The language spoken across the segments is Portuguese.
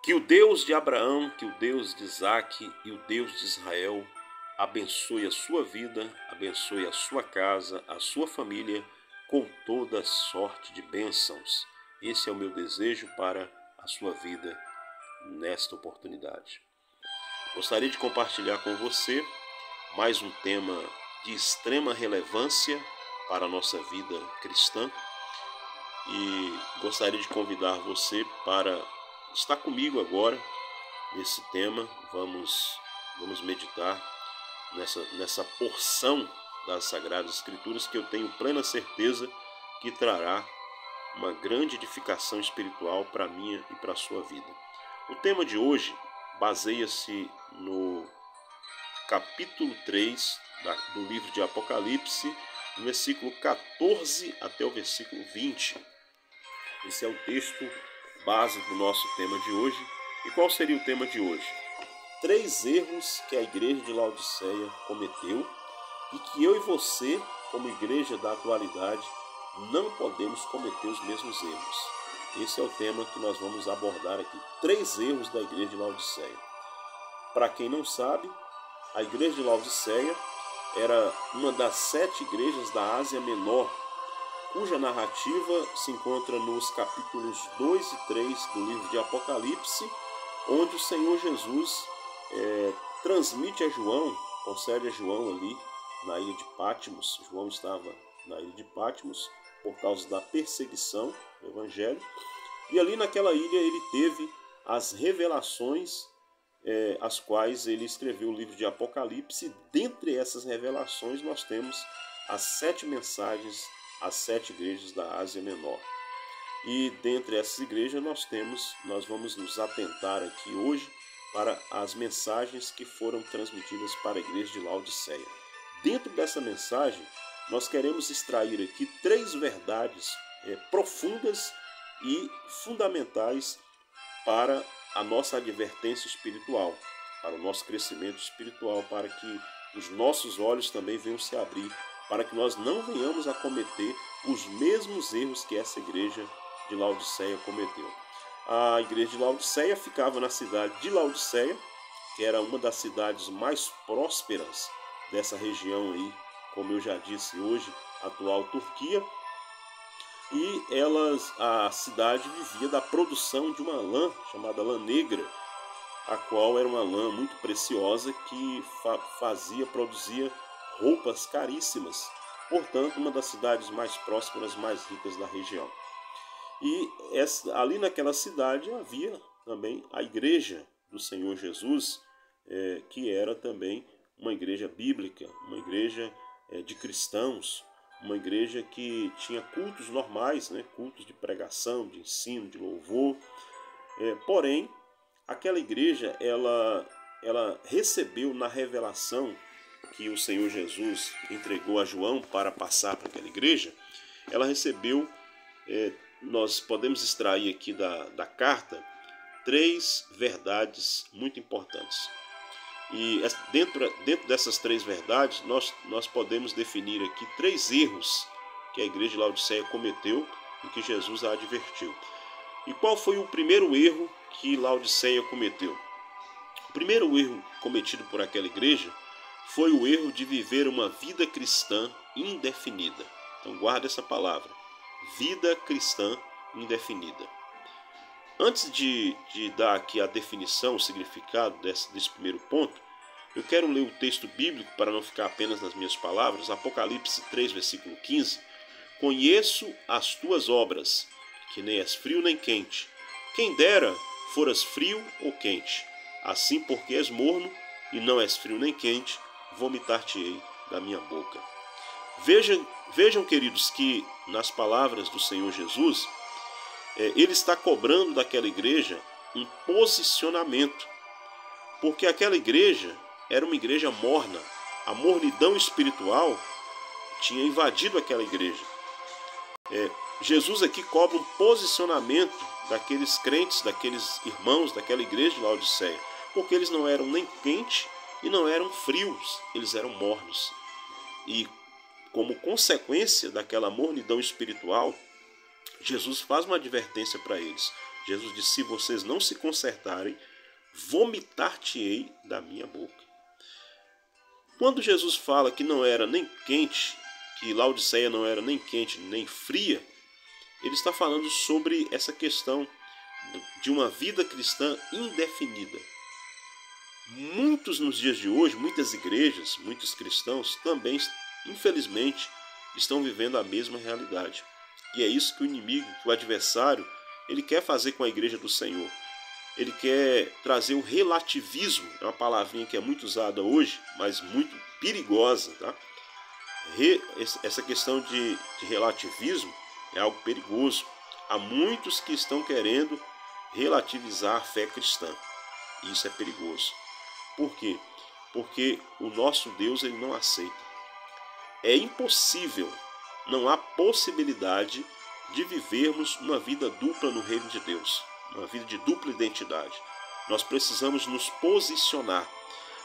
Que o Deus de Abraão, que o Deus de Isaque e o Deus de Israel abençoe a sua vida, abençoe a sua casa, a sua família com toda sorte de bênçãos. Esse é o meu desejo para a sua vida nesta oportunidade. Gostaria de compartilhar com você mais um tema de extrema relevância para a nossa vida cristã e gostaria de convidar você para estar comigo agora nesse tema. Vamos meditar nessa porção das Sagradas Escrituras que eu tenho plena certeza que trará uma grande edificação espiritual para a minha e para a sua vida. O tema de hoje baseia-se no capítulo 3 do livro de Apocalipse, no versículo 14 até o versículo 20. Esse é o texto base do nosso tema de hoje. E qual seria o tema de hoje? 3 erros que a igreja de Laodiceia cometeu e que eu e você, como igreja da atualidade, não podemos cometer os mesmos erros. Esse é o tema que nós vamos abordar aqui. 3 erros da igreja de Laodiceia. Para quem não sabe, a igreja de Laodiceia era uma das 7 igrejas da Ásia Menor, cuja narrativa se encontra nos capítulos 2 e 3 do livro de Apocalipse, onde o Senhor Jesus transmite a João, concede a João ali na ilha de Patmos. João estava na ilha de Patmos por causa da perseguição do Evangelho, e ali naquela ilha ele teve as revelações as quais ele escreveu o livro de Apocalipse. Dentre essas revelações nós temos as 7 mensagens às 7 igrejas da Ásia Menor. E dentre essas igrejas nós vamos nos atentar aqui hoje para as mensagens que foram transmitidas para a igreja de Laodiceia. Dentro dessa mensagem nós queremos extrair aqui 3 verdades profundas e fundamentais para a nossa advertência espiritual, para o nosso crescimento espiritual, para que os nossos olhos também venham se abrir, para que nós não venhamos a cometer os mesmos erros que essa igreja de Laodiceia cometeu. A igreja de Laodiceia ficava na cidade de Laodiceia, que era uma das cidades mais prósperas dessa região aí, como eu já disse hoje, atual Turquia. E a cidade vivia da produção de uma lã chamada lã negra, a qual era uma lã muito preciosa que produzia roupas caríssimas. Portanto, uma das cidades mais prósperas, mais ricas da região. E ali naquela cidade havia também a igreja do Senhor Jesus, que era também uma igreja bíblica, uma igreja de cristãos, uma igreja que tinha cultos normais, cultos de pregação, de ensino, de louvor. Porém, aquela igreja ela recebeu na revelação que o Senhor Jesus entregou a João para passar para aquela igreja, ela recebeu, nós podemos extrair aqui da carta 3 verdades muito importantes. E dentro dessas 3 verdades, nós podemos definir aqui 3 erros que a igreja de Laodiceia cometeu e que Jesus a advertiu. E qual foi o primeiro erro que Laodiceia cometeu? O primeiro erro cometido por aquela igreja foi o erro de viver uma vida cristã indefinida. Então guarda essa palavra, vida cristã indefinida. Antes de dar aqui a definição, o significado desse primeiro ponto, eu quero ler o texto bíblico para não ficar apenas nas minhas palavras. Apocalipse 3, versículo 15. Conheço as tuas obras, que nem és frio nem quente. Quem dera foras frio ou quente. Assim, porque és morno e não és frio nem quente, vomitar-te-ei da minha boca. Vejam, queridos, que nas palavras do Senhor Jesus, ele está cobrando daquela igreja um posicionamento, porque aquela igreja era uma igreja morna. A mornidão espiritual tinha invadido aquela igreja. Jesus aqui cobra um posicionamento daqueles crentes, daqueles irmãos daquela igreja de Laodiceia, porque eles não eram nem quentes e não eram frios, eles eram mornos. E como consequência daquela mornidão espiritual, Jesus faz uma advertência para eles. Jesus disse: se vocês não se consertarem, vomitar-te-ei da minha boca. Quando Jesus fala que não era nem quente, que Laodiceia não era nem quente nem fria, ele está falando sobre essa questão de uma vida cristã indefinida. Muitos nos dias de hoje, muitas igrejas, muitos cristãos também, infelizmente, estão vivendo a mesma realidade. E é isso que o inimigo, que o adversário, ele quer fazer com a igreja do Senhor. Ele quer trazer o relativismo, é uma palavrinha que é muito usada hoje, mas muito perigosa, tá? Essa questão de relativismo é algo perigoso. Há muitos que estão querendo relativizar a fé cristã. Isso é perigoso. Por quê? Porque o nosso Deus, ele não aceita. É impossível, não há possibilidade de vivermos uma vida dupla no reino de Deus, uma vida de dupla identidade. Nós precisamos nos posicionar.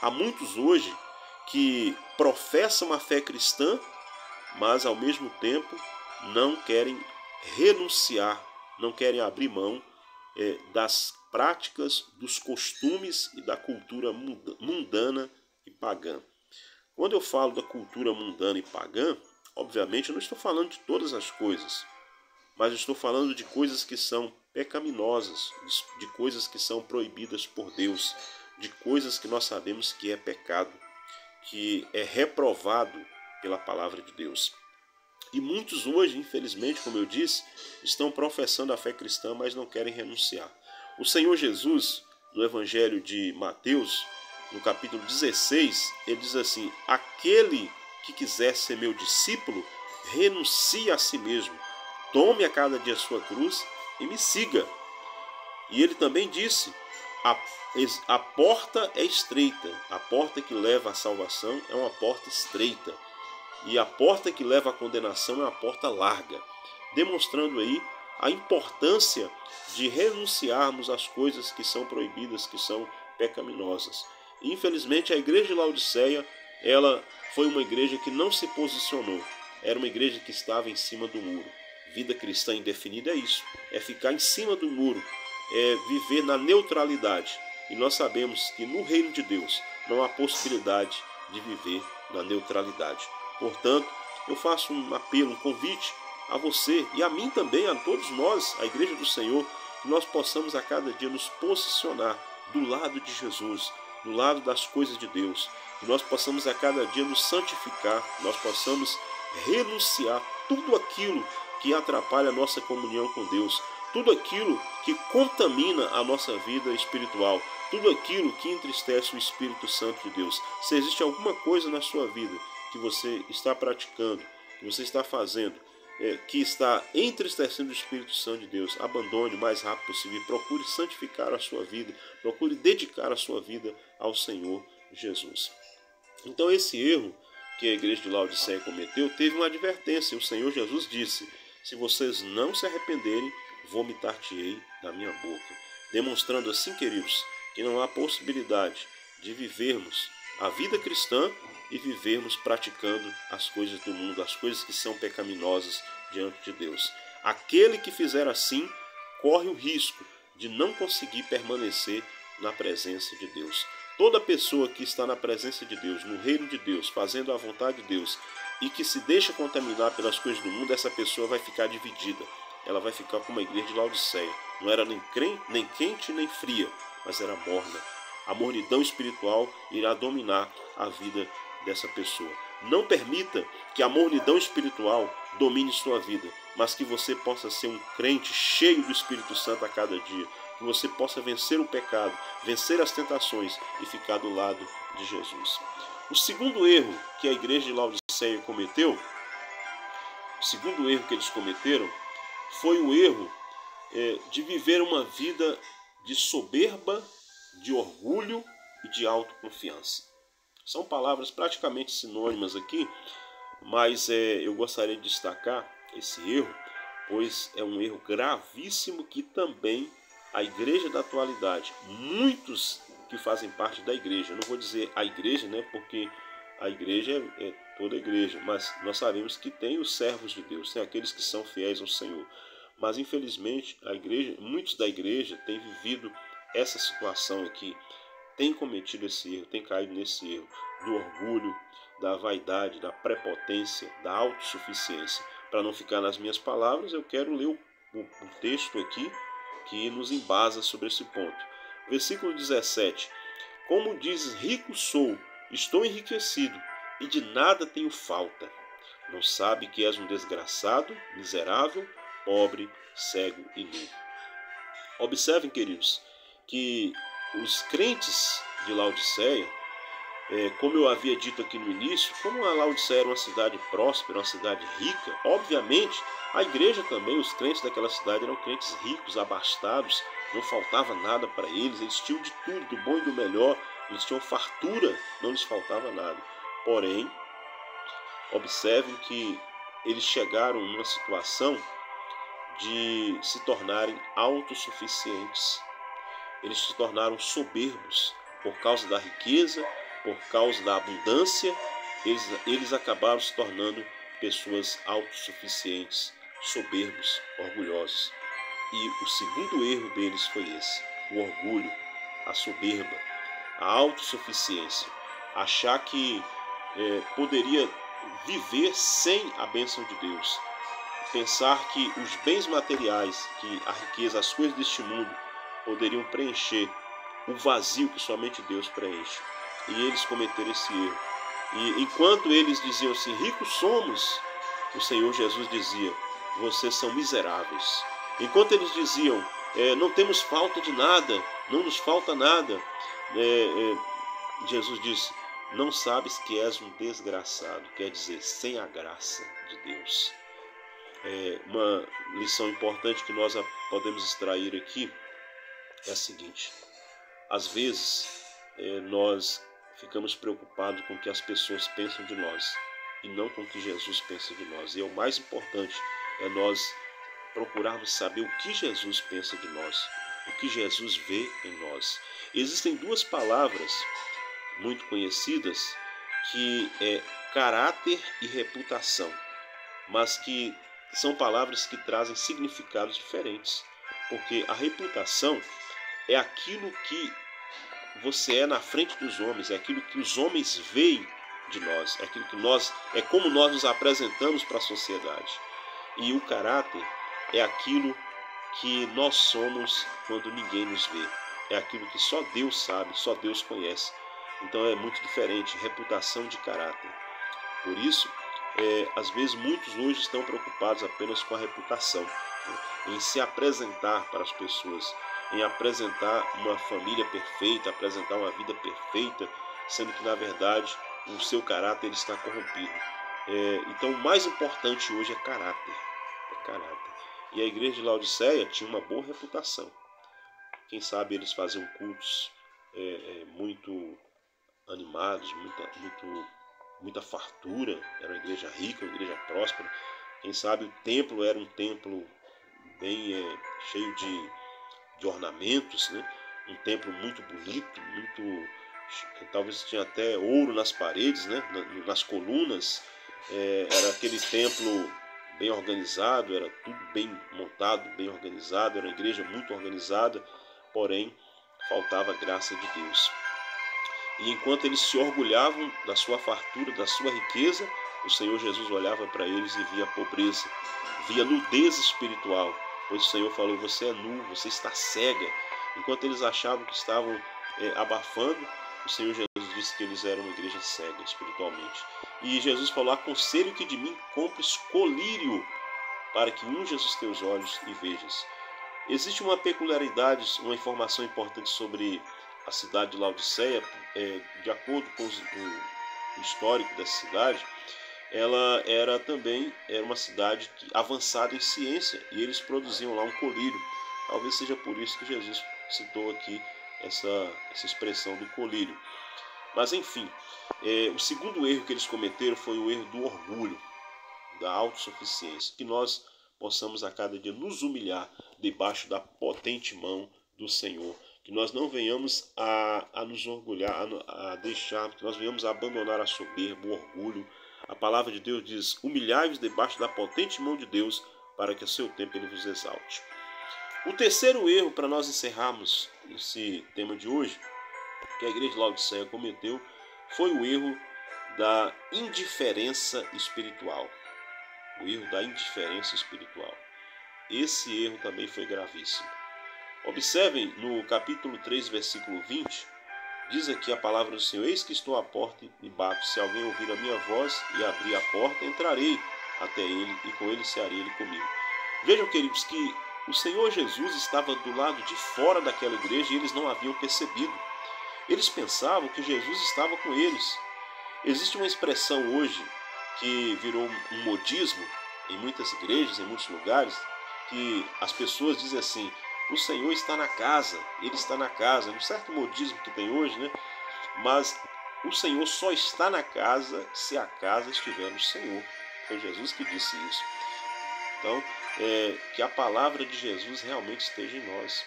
Há muitos hoje que professam a fé cristã, mas ao mesmo tempo não querem renunciar, não querem abrir mão das práticas, dos costumes e da cultura mundana e pagã. Quando eu falo da cultura mundana e pagã, obviamente eu não estou falando de todas as coisas, mas eu estou falando de coisas que são pecaminosas, de coisas que são proibidas por Deus, de coisas que nós sabemos que é pecado, que é reprovado pela palavra de Deus. E muitos hoje, infelizmente, como eu disse, estão professando a fé cristã, mas não querem renunciar. O Senhor Jesus, no Evangelho de Mateus, no capítulo 16, ele diz assim: aquele que quiser ser meu discípulo, renuncie a si mesmo, tome a cada dia a sua cruz e me siga. E ele também disse: a porta é estreita, a porta que leva à salvação é uma porta estreita, e a porta que leva à condenação é uma porta larga, demonstrando aí a importância de renunciarmos às coisas que são proibidas, que são pecaminosas. Infelizmente, a igreja de Laodiceia, ela foi uma igreja que não se posicionou, era uma igreja que estava em cima do muro. Vida cristã indefinida é isso, é ficar em cima do muro, é viver na neutralidade. E nós sabemos que no reino de Deus não há possibilidade de viver na neutralidade. Portanto, eu faço um apelo, um convite a você e a mim também, a todos nós, a igreja do Senhor, que nós possamos a cada dia nos posicionar do lado de Jesus, do lado das coisas de Deus, que nós possamos a cada dia nos santificar, nós possamos renunciar tudo aquilo que atrapalha a nossa comunhão com Deus, tudo aquilo que contamina a nossa vida espiritual, tudo aquilo que entristece o Espírito Santo de Deus. Se existe alguma coisa na sua vida que você está praticando, que você está fazendo, que está entristecendo o Espírito Santo de Deus, abandone o mais rápido possível, procure santificar a sua vida, procure dedicar a sua vida ao Senhor Jesus. Então esse erro que a igreja de Laodiceia cometeu teve uma advertência. O Senhor Jesus disse: se vocês não se arrependerem, vomitar-te-ei da minha boca. Demonstrando assim, queridos, que não há possibilidade de vivermos a vida cristã e vivermos praticando as coisas do mundo, as coisas que são pecaminosas diante de Deus. Aquele que fizer assim corre o risco de não conseguir permanecer na presença de Deus. Toda pessoa que está na presença de Deus, no reino de Deus, fazendo a vontade de Deus e que se deixa contaminar pelas coisas do mundo, essa pessoa vai ficar dividida. Ela vai ficar como a igreja de Laodiceia. Não era nem quente nem fria, mas era morna. A mornidão espiritual irá dominar a vida dessa pessoa. Não permita que a mornidão espiritual domine sua vida, mas que você possa ser um crente cheio do Espírito Santo a cada dia. Que você possa vencer o pecado, vencer as tentações e ficar do lado de Jesus. O segundo erro que a igreja de Laodiceia cometeu, o segundo erro que eles cometeram, foi o erro de viver uma vida de soberba, de orgulho e de autoconfiança. São palavras praticamente sinônimas aqui, mas eu gostaria de destacar esse erro, pois é um erro gravíssimo que também a igreja da atualidade, muitos que fazem parte da igreja, eu não vou dizer a igreja, né, porque a igreja é toda a igreja, mas nós sabemos que tem os servos de Deus, tem aqueles que são fiéis ao Senhor. Mas infelizmente muitos da igreja têm vivido essa situação aqui, têm cometido esse erro, têm caído nesse erro do orgulho, da vaidade, da prepotência, da autossuficiência. Para não ficar nas minhas palavras, eu quero ler o texto aqui que nos embasa sobre esse ponto. Versículo 17. Como dizes, rico sou, estou enriquecido, e de nada tenho falta. Não sabe que és um desgraçado, miserável, pobre, cego e nu. Observem, queridos, que os crentes de Laodiceia, como eu havia dito aqui no início, como a Laodiceia era uma cidade próspera, uma cidade rica, obviamente a igreja também, os crentes daquela cidade eram crentes ricos, abastados, não faltava nada para eles, eles tinham de tudo, do bom e do melhor, eles tinham fartura, não lhes faltava nada. Porém, observem que eles chegaram numa situação de se tornarem autossuficientes. Eles se tornaram soberbos por causa da riqueza, por causa da abundância. Eles acabaram se tornando pessoas autossuficientes, soberbos, orgulhosos. E o segundo erro deles foi esse: o orgulho, a soberba, a autossuficiência. Achar que poderia viver sem a bênção de Deus. Pensar que os bens materiais, que a riqueza, as coisas deste mundo poderiam preencher o vazio que somente Deus preenche. E eles cometeram esse erro. E enquanto eles diziam assim, ricos somos, o Senhor Jesus dizia, vocês são miseráveis. Enquanto eles diziam, não temos falta de nada, não nos falta nada, Jesus disse, não sabes que és um desgraçado, quer dizer, sem a graça de Deus. Uma lição importante que nós podemos extrair aqui é a seguinte: às vezes nós ficamos preocupados com o que as pessoas pensam de nós e não com o que Jesus pensa de nós. E o mais importante é nós procurarmos saber o que Jesus pensa de nós, o que Jesus vê em nós. Existem duas palavras muito conhecidas que é caráter e reputação, mas que são palavras que trazem significados diferentes, porque a reputação é aquilo que você é na frente dos homens, é aquilo que os homens veem de nós, é aquilo que é como nós nos apresentamos para a sociedade. E o caráter é aquilo que nós somos quando ninguém nos vê, é aquilo que só Deus sabe, só Deus conhece. Então é muito diferente, reputação de caráter. Por isso, às vezes muitos hoje estão preocupados apenas com a reputação, né? Em se apresentar para as pessoas, em apresentar uma família perfeita, apresentar uma vida perfeita, sendo que na verdade o seu caráter está corrompido. Então o mais importante hoje é caráter. E a igreja de Laodiceia tinha uma boa reputação. Quem sabe eles faziam cultos muito animados, muita fartura, era uma igreja rica, uma igreja próspera. Quem sabe o templo era um templo bem cheio de ornamentos, né? Um templo muito bonito, talvez tinha até ouro nas paredes, né? Nas colunas. Era aquele templo bem organizado, era tudo bem montado, bem organizado, era uma igreja muito organizada, porém faltava a graça de Deus. E enquanto eles se orgulhavam da sua fartura, da sua riqueza, o Senhor Jesus olhava para eles e via a pobreza, via nudez espiritual, pois o Senhor falou, você é nu, você está cega. Enquanto eles achavam que estavam abafando, o Senhor Jesus disse que eles eram uma igreja cega espiritualmente. E Jesus falou, aconselho que de mim compres colírio, para que unjas os teus olhos e vejas. Existe uma peculiaridade, uma informação importante sobre a cidade de Laodiceia, de acordo com o histórico dessa cidade, ela era uma cidade avançada em ciência, e eles produziam lá um colírio. Talvez seja por isso que Jesus citou aqui essa expressão do colírio. Mas enfim, o segundo erro que eles cometeram foi o erro do orgulho, da autossuficiência. Que nós possamos a cada dia nos humilhar debaixo da potente mão do Senhor. Que nós não venhamos a nos orgulhar, a deixar, que nós venhamos a abandonar a soberba, o orgulho. A palavra de Deus diz, humilhai-vos debaixo da potente mão de Deus, para que a seu tempo ele vos exalte. O terceiro erro, para nós encerrarmos esse tema de hoje, que a igreja de Laodiceia cometeu, foi o erro da indiferença espiritual. O erro da indiferença espiritual. Esse erro também foi gravíssimo. Observem no capítulo 3, versículo 20, diz aqui a palavra do Senhor: eis que estou à porta e bato, se alguém ouvir a minha voz e abrir a porta, entrarei até ele e com ele cearei ele comigo. Vejam, queridos, que o Senhor Jesus estava do lado de fora daquela igreja e eles não haviam percebido. Eles pensavam que Jesus estava com eles. Existe uma expressão hoje que virou um modismo em muitas igrejas, em muitos lugares, que as pessoas dizem assim: o Senhor está na casa, Ele está na casa. Um certo modismo que tem hoje, né? Mas o Senhor só está na casa se a casa estiver no Senhor. Foi Jesus que disse isso. Então, que a palavra de Jesus realmente esteja em nós.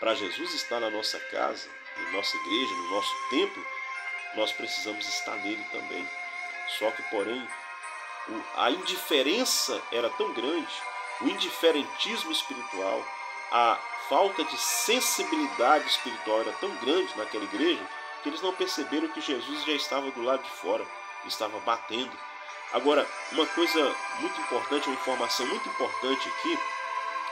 Para Jesus estar na nossa casa, na nossa igreja, no nosso templo, nós precisamos estar nele também. Só que, porém, a indiferença era tão grande, o indiferentismo espiritual, a falta de sensibilidade espiritual era tão grande naquela igreja, que eles não perceberam que Jesus já estava do lado de fora, estava batendo. Agora, uma coisa muito importante, uma informação muito importante aqui,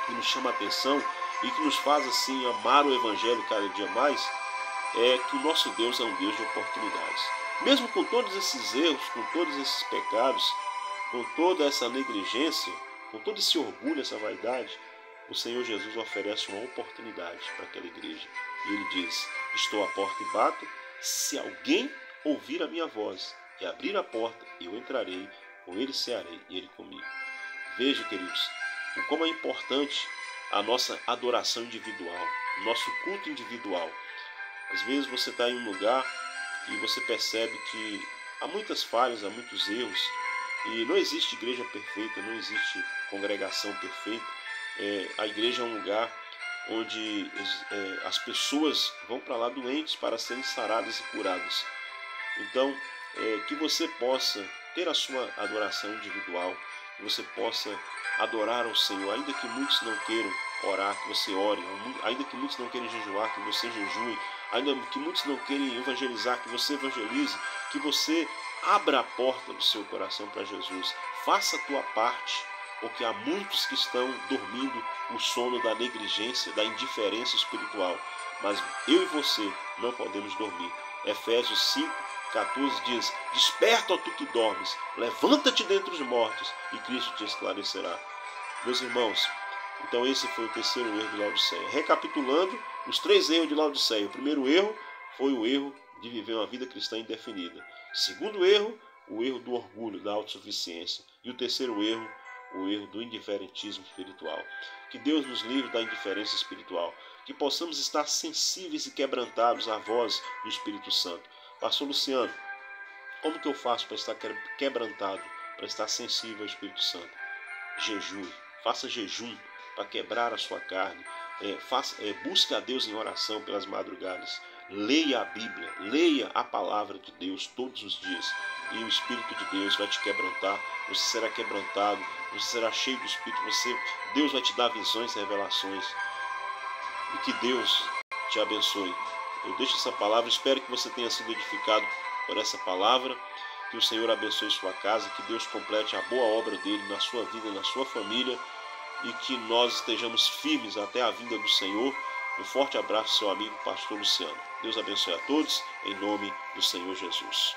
que nos chama a atenção e que nos faz assim amar o Evangelho cada dia mais, é que o nosso Deus é um Deus de oportunidades. Mesmo com todos esses erros, com todos esses pecados, com toda essa negligência, com todo esse orgulho, essa vaidade, o Senhor Jesus oferece uma oportunidade para aquela igreja. E Ele diz: estou à porta e bato, se alguém ouvir a minha voz e abrir a porta, eu entrarei, com ele cearei e ele comigo. Veja, queridos, o como é importante a nossa adoração individual, o nosso culto individual. Às vezes você está em um lugar e você percebe que há muitas falhas, há muitos erros, e não existe igreja perfeita, não existe congregação perfeita. A igreja é um lugar onde as pessoas vão para lá doentes para serem saradas e curadas. Então, que você possa ter a sua adoração individual, que você possa adorar ao Senhor, ainda que muitos não queiram orar, que você ore, ainda que muitos não queiram jejuar, que você jejue, ainda que muitos não queiram evangelizar, que você evangelize, que você abra a porta do seu coração para Jesus. Faça a tua parte, porque há muitos que estão dormindo o sono da negligência, da indiferença espiritual. Mas eu e você não podemos dormir. Efésios 5:14 diz: desperta, ó tu que dormes, levanta-te dentre os mortos e Cristo te esclarecerá. Meus irmãos, então esse foi o terceiro erro de Laodiceia. Recapitulando os 3 erros de Laodiceia. O primeiro erro foi o erro de viver uma vida cristã indefinida. Segundo erro, o erro do orgulho, da autossuficiência. E o terceiro erro, o erro do indiferentismo espiritual. Que Deus nos livre da indiferença espiritual. Que possamos estar sensíveis e quebrantados à voz do Espírito Santo. Pastor Luciano, como que eu faço para estar quebrantado, para estar sensível ao Espírito Santo? Jejue, faça jejum para quebrar a sua carne. Busque a Deus em oração pelas madrugadas. Leia a Bíblia, leia a palavra de Deus todos os dias. E o Espírito de Deus vai te quebrantar, você será quebrantado, você será cheio do Espírito, Deus vai te dar visões e revelações. E que Deus te abençoe. Eu deixo essa palavra, espero que você tenha sido edificado por essa palavra, que o Senhor abençoe sua casa, que Deus complete a boa obra dele na sua vida, na sua família, e que nós estejamos firmes até a vinda do Senhor. Um forte abraço, seu amigo Pastor Luciano. Deus abençoe a todos, em nome do Senhor Jesus.